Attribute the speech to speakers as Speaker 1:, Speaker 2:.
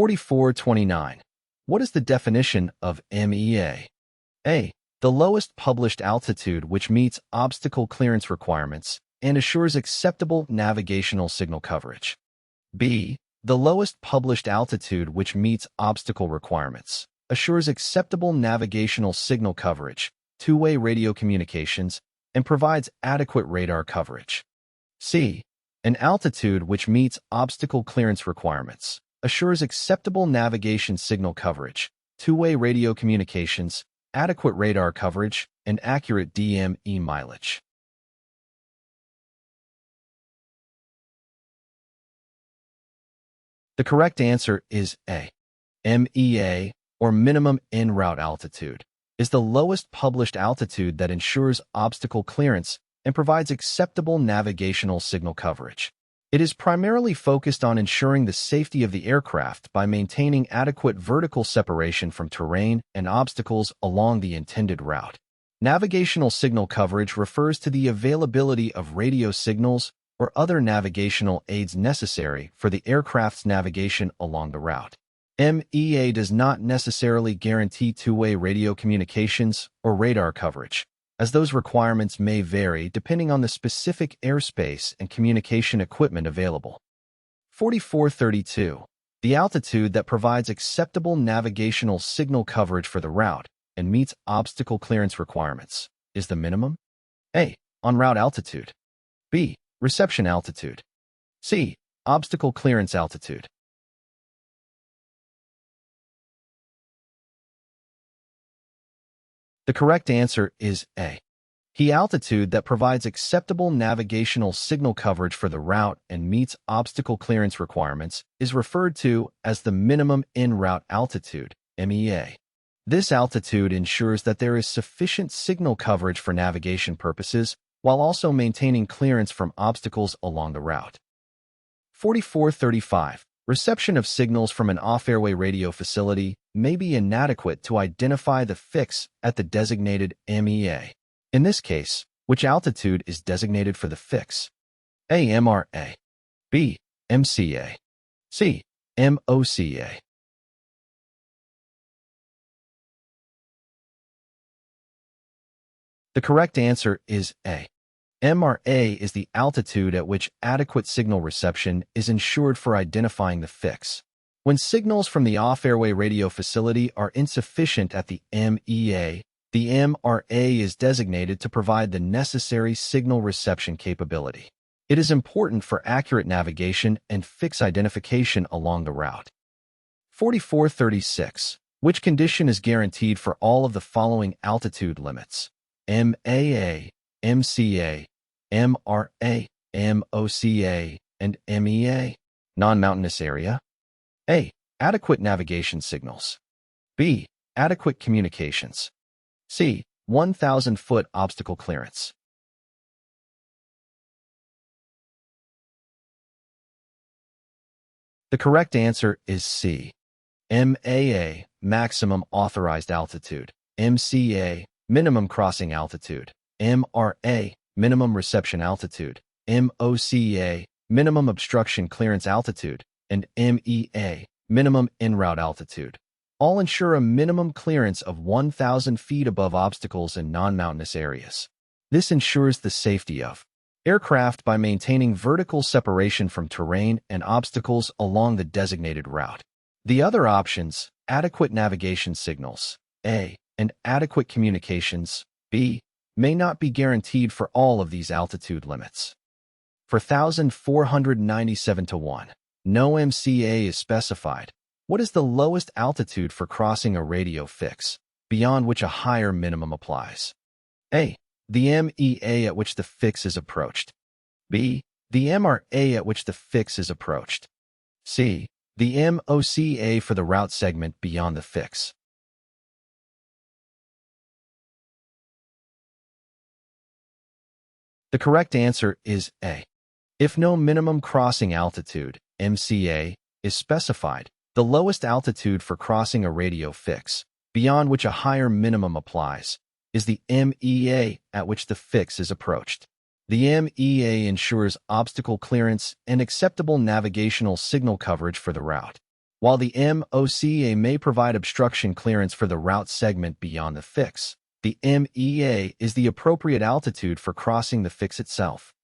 Speaker 1: 4429. What is the definition of MEA? A. The lowest published altitude which meets obstacle clearance requirements and assures acceptable navigational signal coverage. B. The lowest published altitude which meets obstacle requirements, assures acceptable navigational signal coverage, two-way radio communications, and provides adequate radar coverage. C. An altitude which meets obstacle clearance requirements, assures acceptable navigation signal coverage, two-way radio communications, adequate radar coverage, and accurate DME mileage. The correct answer is A. MEA, or minimum en route altitude, is the lowest published altitude that ensures obstacle clearance and provides acceptable navigational signal coverage. It is primarily focused on ensuring the safety of the aircraft by maintaining adequate vertical separation from terrain and obstacles along the intended route. Navigational signal coverage refers to the availability of radio signals or other navigational aids necessary for the aircraft's navigation along the route. MEA does not necessarily guarantee two-way radio communications or radar coverage, as those requirements may vary depending on the specific airspace and communication equipment available. 4432. The altitude that provides acceptable navigational signal coverage for the route and meets obstacle clearance requirements is the minimum. A. En route altitude. B. Reception altitude. C. Obstacle clearance altitude. The correct answer is A. The altitude that provides acceptable navigational signal coverage for the route and meets obstacle clearance requirements is referred to as the minimum en route altitude, MEA. This altitude ensures that there is sufficient signal coverage for navigation purposes while also maintaining clearance from obstacles along the route. 4435. Reception of signals from an off-airway radio facility may be inadequate to identify the fix at the designated MEA. In this case, which altitude is designated for the fix? A. MRA. B. MCA. C. MOCA. The correct answer is A. MRA is the altitude at which adequate signal reception is ensured for identifying the fix. When signals from the off-airway radio facility are insufficient at the MEA, the MRA is designated to provide the necessary signal reception capability. It is important for accurate navigation and fix identification along the route. 4436. Which condition is guaranteed for all of the following altitude limits? MAA, MCA, MRA, MOCA, and MEA. Non-mountainous area. A. Adequate navigation signals. B. Adequate communications. C. 1,000-foot obstacle clearance. The correct answer is C. MAA, maximum authorized altitude. MCA, minimum crossing altitude. MRA, minimum reception altitude. MOCA, minimum obstruction clearance altitude. And MEA, minimum en route altitude. All ensure a minimum clearance of 1,000 feet above obstacles in non-mountainous areas. This ensures the safety of aircraft by maintaining vertical separation from terrain and obstacles along the designated route. The other options, adequate navigation signals, A, and adequate communications, B, may not be guaranteed for all of these altitude limits. For 4497-1, no MCA is specified. What is the lowest altitude for crossing a radio fix, beyond which a higher minimum applies? A. The MEA at which the fix is approached. B. The MRA at which the fix is approached. C. The MOCA for the route segment beyond the fix. The correct answer is A. If no minimum crossing altitude, MCA, is specified, the lowest altitude for crossing a radio fix, beyond which a higher minimum applies, is the MEA at which the fix is approached. The MEA ensures obstacle clearance and acceptable navigational signal coverage for the route. While the MOCA may provide obstruction clearance for the route segment beyond the fix, the MEA is the appropriate altitude for crossing the fix itself.